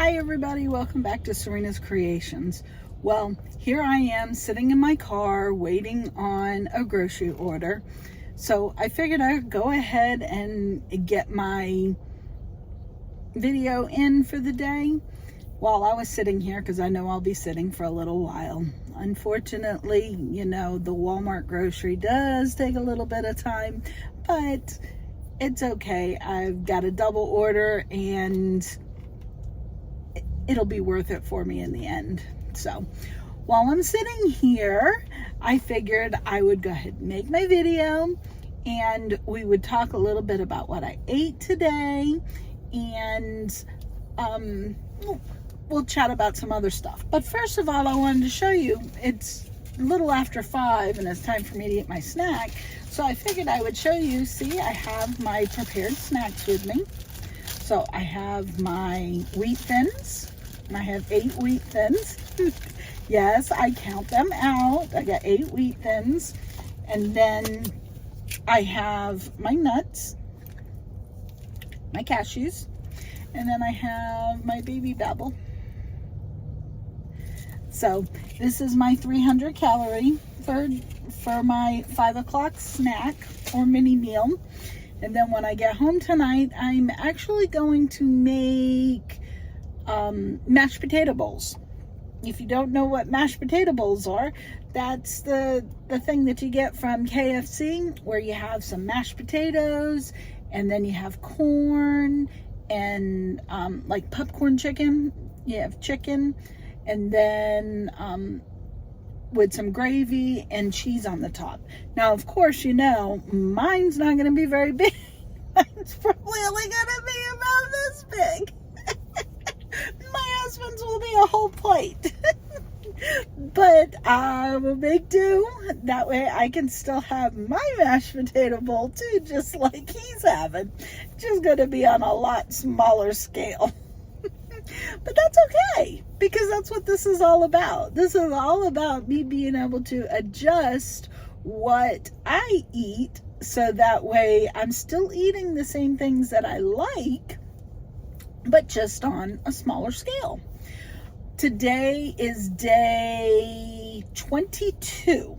Hi everybody, welcome back to Serena's Creations. Well, here I am sitting in my car waiting on a grocery order. So I figured I'd go ahead and get my video in for the day while I was sitting here, because I know I'll be sitting for a little while. Unfortunately, you know, the Walmart grocery does take a little bit of time, but it's okay. I've got a double order and it'll be worth it for me in the end. So while I'm sitting here, I figured I would go ahead and make my video and we would talk a little bit about what I ate today, and we'll chat about some other stuff. But first of all, I wanted to show you, it's a little after 5 and it's time for me to eat my snack. So I figured I would show you. See, I have my prepared snacks with me. So I have my wheat thins. I have 8 wheat thins. Yes, I count them out. I got 8 wheat thins. And then I have my nuts, my cashews, and then I have my baby babble. So this is my 300 calorie for my 5 o'clock snack or mini meal. And then when I get home tonight, I'm actually going to make mashed potato bowls. If you don't know what mashed potato bowls are, that's the thing that you get from KFC, where you have some mashed potatoes and then you have corn and like popcorn chicken. You have chicken and then with some gravy and cheese on the top. Now, of course, you know, mine's not going to be very big. Mine's probably only going to be about this big. My husband's will be a whole plate. But I will make do. That way I can still have my mashed potato bowl too, just like he's having. Just going to be on a lot smaller scale. But that's okay, because that's what this is all about. This is all about me being able to adjust what I eat, so that way I'm still eating the same things that I like, but just on a smaller scale. Today is day 22.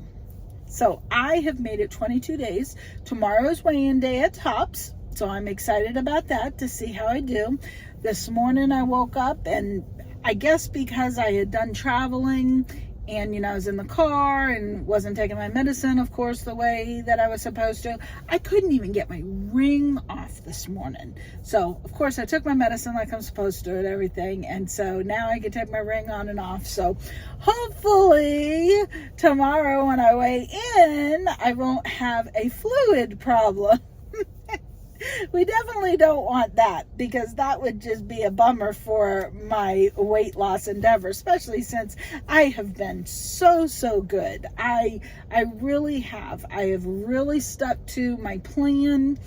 So I have made it 22 days. Tomorrow's weigh-in day at Tops. So I'm excited about that, to see how I do. This morning I woke up, and I guess because I had done traveling and, you know, I was in the car and wasn't taking my medicine, of course, the way that I was supposed to, I couldn't even get my ring off this morning. So, of course, I took my medicine like I'm supposed to and everything. And so now I can take my ring on and off. So hopefully tomorrow when I weigh in, I won't have a fluid problem. We definitely don't want that, because that would just be a bummer for my weight loss endeavor, especially since I have been so good. I really have. I have really stuck to my plan.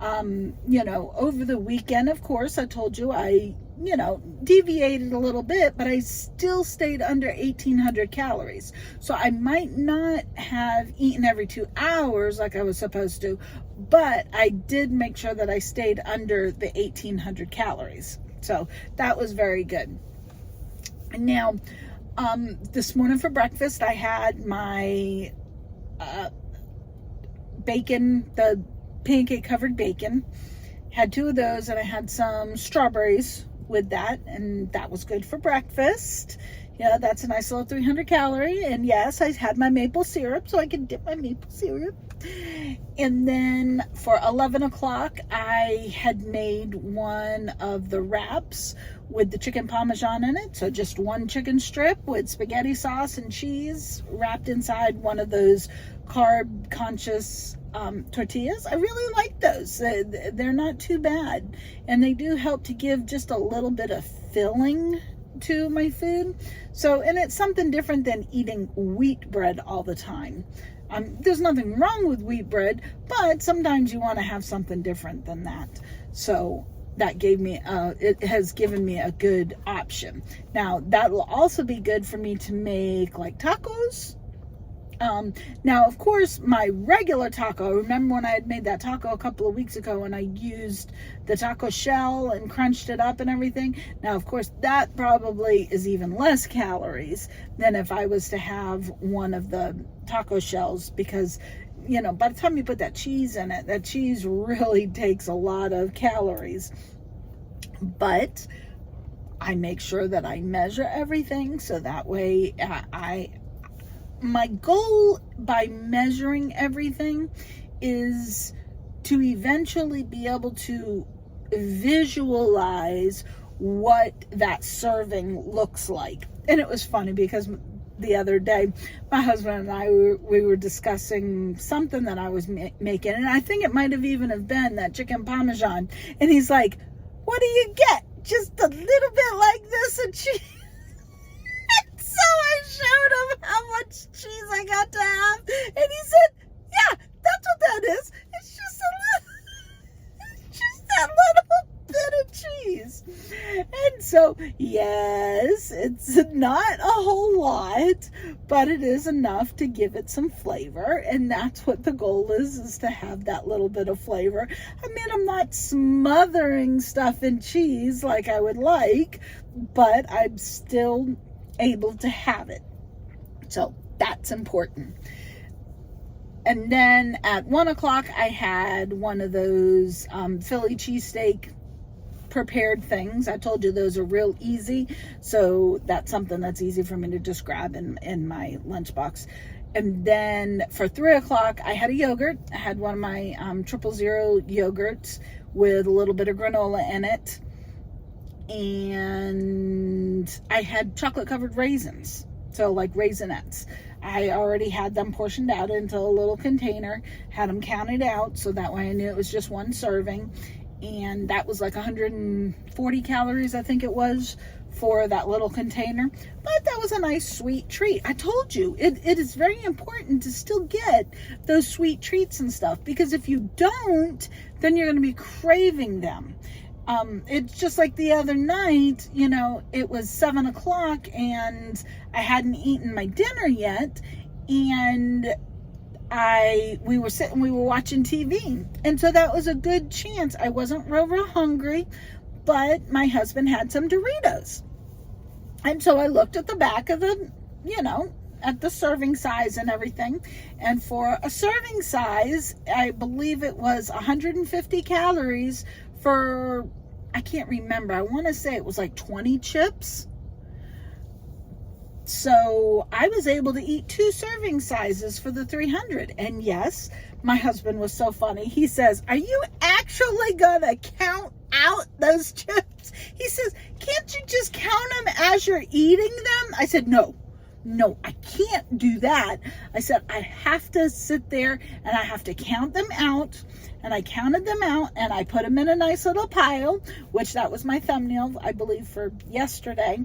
You know, over the weekend, of course, I told you I, you know, deviated a little bit, but I still stayed under 1,800 calories. So I might not have eaten every 2 hours like I was supposed to, but I did make sure that I stayed under the 1,800 calories. So that was very good. And now, this morning for breakfast, I had my bacon, the pancake covered bacon. Had 2 of those, and I had some strawberries with that, and that was good for breakfast. Yeah, that's a nice little 300 calorie. And yes, I had my maple syrup, so I could dip my maple syrup. And then for 11 o'clock, I had made one of the wraps with the chicken parmesan in it. So just one chicken strip with spaghetti sauce and cheese wrapped inside one of those carb conscious tortillas. I really like those. They're not too bad, and they do help to give just a little bit of filling to my food. So, and it's something different than eating wheat bread all the time. There's nothing wrong with wheat bread, but sometimes you want to have something different than that. So that gave me it has given me a good option. Now that will also be good for me to make like tacos Now, of course, my regular taco, remember when I had made that taco a couple of weeks ago and I used the taco shell and crunched it up and everything? Now, of course, that probably is even less calories than if I was to have one of the taco shells, because, you know, by the time you put that cheese in it, that cheese really takes a lot of calories. But I make sure that I measure everything, so that way my goal by measuring everything is to eventually be able to visualize what that serving looks like. And it was funny because the other day, my husband and I, we were discussing something that I was making, and I think it might have even have been that chicken parmesan. And he's like, "What do you get? Just a little bit like this of cheese?" So I showed him how much cheese I got to have, and he said, "Yeah, that's what that is. It's just that little bit of cheese." And so, yes, it's not a whole lot, but it is enough to give it some flavor, and that's what the goal is to have that little bit of flavor. I mean, I'm not smothering stuff in cheese like I would like, but I'm still able to have it. So that's important. And then at 1 o'clock, I had one of those Philly cheesesteak prepared things. I told you those are real easy, so that's something that's easy for me to just grab in my lunchbox. And then for 3 o'clock, I had a yogurt. I had one of my 000 yogurts with a little bit of granola in it, and I had chocolate covered raisins, so like Raisinets. I already had them portioned out into a little container, had them counted out, so that way I knew it was just one serving. And that was like 140 calories, I think it was, for that little container. But that was a nice sweet treat. I told you, it is very important to still get those sweet treats and stuff, because if you don't, then you're going to be craving them. It's just like the other night, you know, it was 7 o'clock and I hadn't eaten my dinner yet, and we were watching TV, and so that was a good chance. I wasn't real hungry, but my husband had some Doritos, and so I looked at the back of the, you know, at the serving size and everything, and for a serving size, I believe it was 150 calories for, I can't remember, I want to say it was like 20 chips. So I was able to eat 2 serving sizes for the 300. And yes, my husband was so funny. He says, "Are you actually gonna count out those chips?" He says, "Can't you just count them as you're eating them?" I said, no, I can't do that. I said, I have to sit there and I have to count them out. And I counted them out and I put them in a nice little pile, which that was my thumbnail, I believe, for yesterday,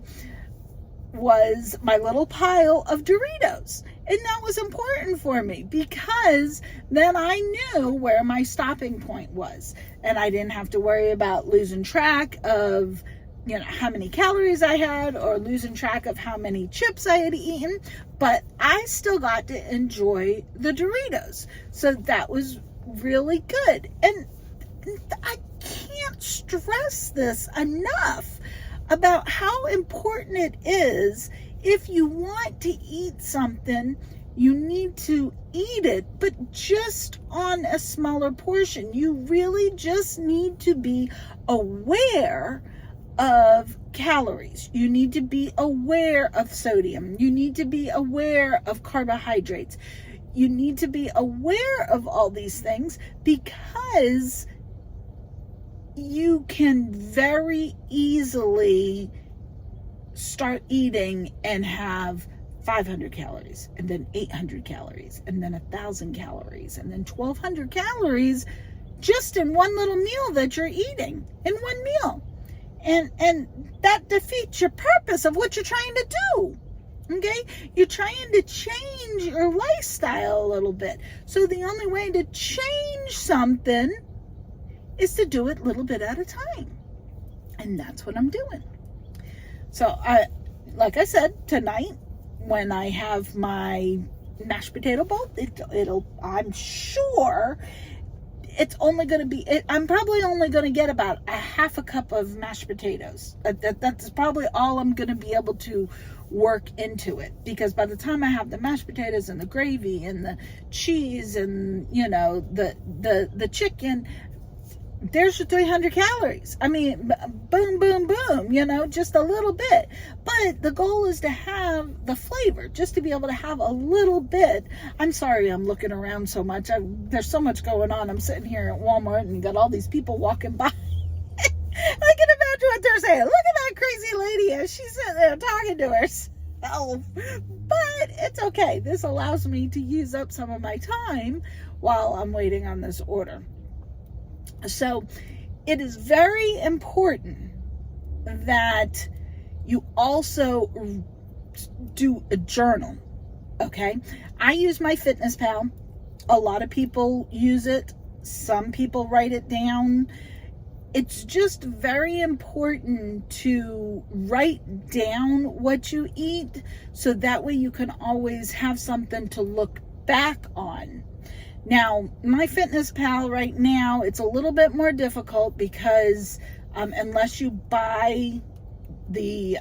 was my little pile of Doritos. And that was important for me, because then I knew where my stopping point was, and I didn't have to worry about losing track of, you know, how many calories I had, or losing track of how many chips I had eaten, but I still got to enjoy the Doritos. So that was really good. And I can't stress this enough about how important it is. If you want to eat something, you need to eat it, but just on a smaller portion. You really just need to be aware of calories. You need to be aware of sodium. You need to be aware of carbohydrates. You need to be aware of all these things, because you can very easily start eating and have 500 calories, and then 800 calories, and then 1,000 calories, and then 1,200 calories just in one little meal that you're eating in one meal. And that defeats your purpose of what you're trying to do. Okay? You're trying to change your lifestyle a little bit. So the only way to change something is to do it a little bit at a time. And that's what I'm doing. So like I said, tonight, when I have my mashed potato bowl. I'm sure it's only going to be, I'm probably only going to get about a half a cup of mashed potatoes. That's probably all I'm going to be able to work into it, because by the time I have the mashed potatoes and the gravy and the cheese and, you know, the chicken, there's your 300 calories. I mean, boom, boom, boom, you know, just a little bit. But the goal is to have the flavor, just to be able to have a little bit. I'm sorry I'm looking around so much. There's so much going on. I'm sitting here at Walmart and got all these people walking by. I can imagine what they're saying. Look at that crazy lady as she's sitting there talking to herself. But it's okay. This allows me to use up some of my time while I'm waiting on this order. So it is very important that you also do a journal, okay? I use my Fitness Pal. A lot of people use it. Some people write it down. It's just very important to write down what you eat, so that way you can always have something to look back on. Now, my Fitness Pal right now, it's a little bit more difficult because unless you buy the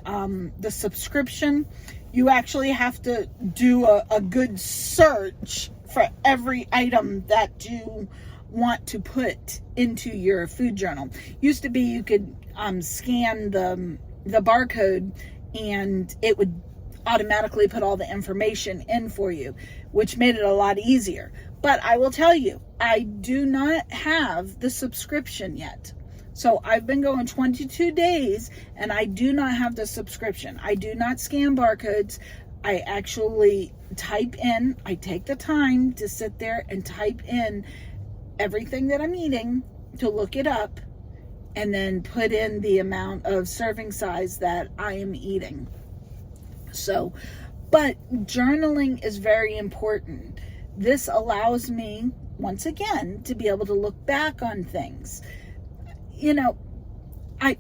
subscription, you actually have to do a good search for every item that you want to put into your food journal. Used to be you could scan the barcode and it would automatically put all the information in for you, which made it a lot easier. But I will tell you, I do not have the subscription yet. So I've been going 22 days and I do not have the subscription. I do not scan barcodes. I actually type in, I take the time to sit there and type in everything that I'm eating, to look it up, and then put in the amount of serving size that I am eating. So, but journaling is very important. This allows me, once again, to be able to look back on things. You know, I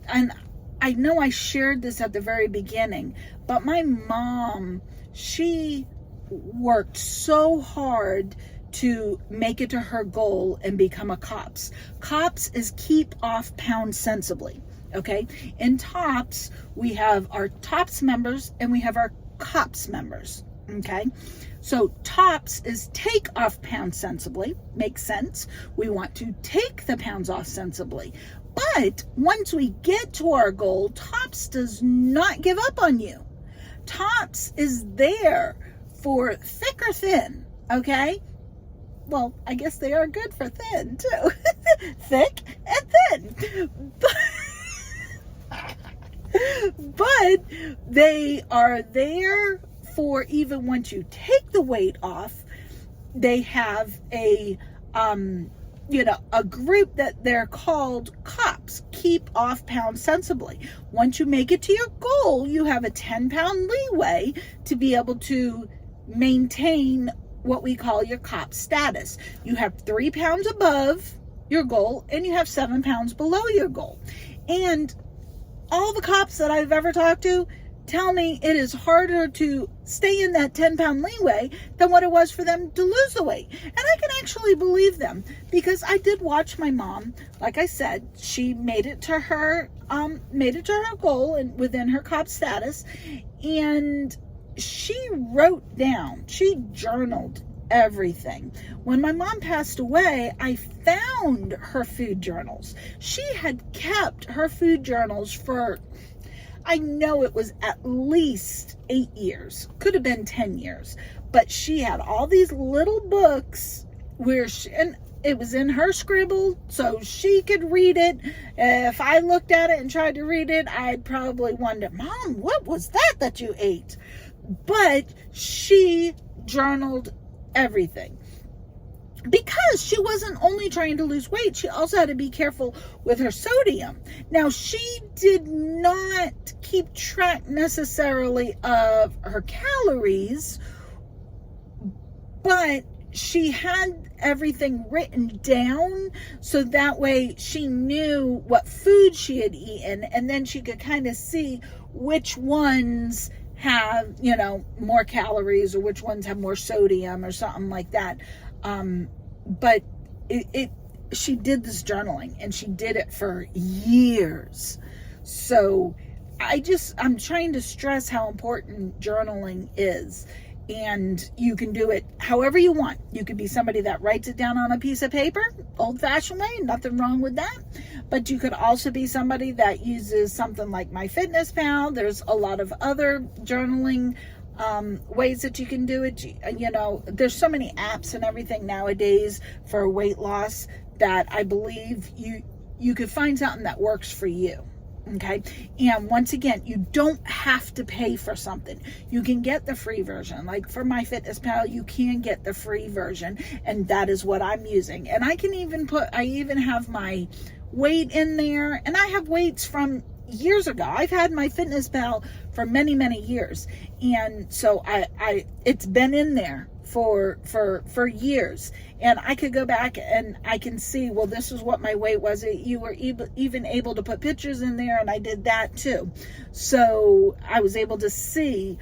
know I shared this at the very beginning, but my mom, she worked so hard to make it to her goal and become a COPS. COPS is Keep Off Pound Sensibly. Okay, in TOPS, we have our TOPS members and we have our COPS members. Okay, so TOPS is Take Off Pound Sensibly. Makes sense. We want to take the pounds off sensibly. But once we get to our goal, TOPS does not give up on you. TOPS is there for thick or thin. Okay, well, I guess they are good for thin too. Thick and thin. But they are there for even once you take the weight off. They have a group that they're called COPS, Keep Off Pound Sensibly. Once you make it to your goal, you have a 10-pound leeway to be able to maintain what we call your COPS status. You have 3 pounds above your goal and you have 7 pounds below your goal. And all the COPS that I've ever talked to tell me it is harder to stay in that 10-pound leeway than what it was for them to lose the weight. And I can actually believe them, because I did watch my mom. Like I said, she made it to her goal and within her COPS status, and she wrote down, she journaled everything. When my mom passed away, I found her food journals. She had kept her food journals for, I know it was at least 8 years, could have been 10 years, but she had all these little books where and it was in her scribble, so she could read it. If I looked at it and tried to read it, I'd probably wonder, Mom, what was that you ate? But she journaled everything, because she wasn't only trying to lose weight, she also had to be careful with her sodium. Now, she did not keep track necessarily of her calories, but she had everything written down, so that way she knew what food she had eaten, and then she could kind of see which ones have, you know, more calories or which ones have more sodium or something like that. But she did this journaling and she did it for years. So I'm trying to stress how important journaling is. And you can do it however you want. You could be somebody that writes it down on a piece of paper, old-fashioned way, nothing wrong with that. But you could also be somebody that uses something like MyFitnessPal. There's a lot of other journaling ways that you can do it. You know, there's so many apps and everything nowadays for weight loss that I believe you could find something that works for you. Okay. And once again, you don't have to pay for something. You can get the free version. Like for MyFitnessPal, you can get the free version, and that is what I'm using. And I even have my weight in there, and I have weights from years ago. I've had MyFitnessPal for many, many years. And so it's been in there for years, and I could go back and I can see, well, this is what my weight was. You were even able to put pictures in there, and I did that too. So I was able to see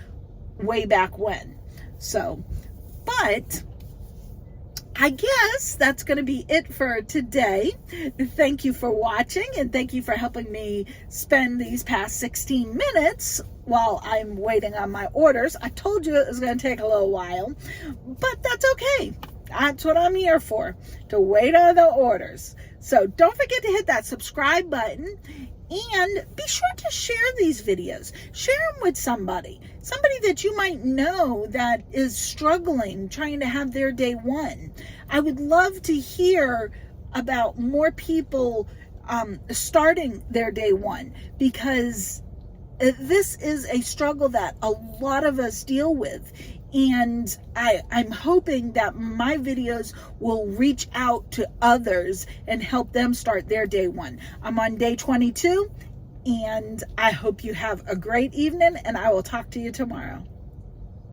way back when. So, but I guess that's going to be it for today. Thank you for watching, and thank you for helping me spend these past 16 minutes while I'm waiting on my orders. I told you it was going to take a little while, but that's okay. That's what I'm here for, to wait on the orders. So don't forget to hit that subscribe button, and be sure to share these videos. Share them with somebody that you might know that is struggling, trying to have their day one. I would love to hear about more people starting their day one, because this is a struggle that a lot of us deal with. And I'm hoping that my videos will reach out to others and help them start their day one. I'm on day 22, and I hope you have a great evening, and I will talk to you tomorrow.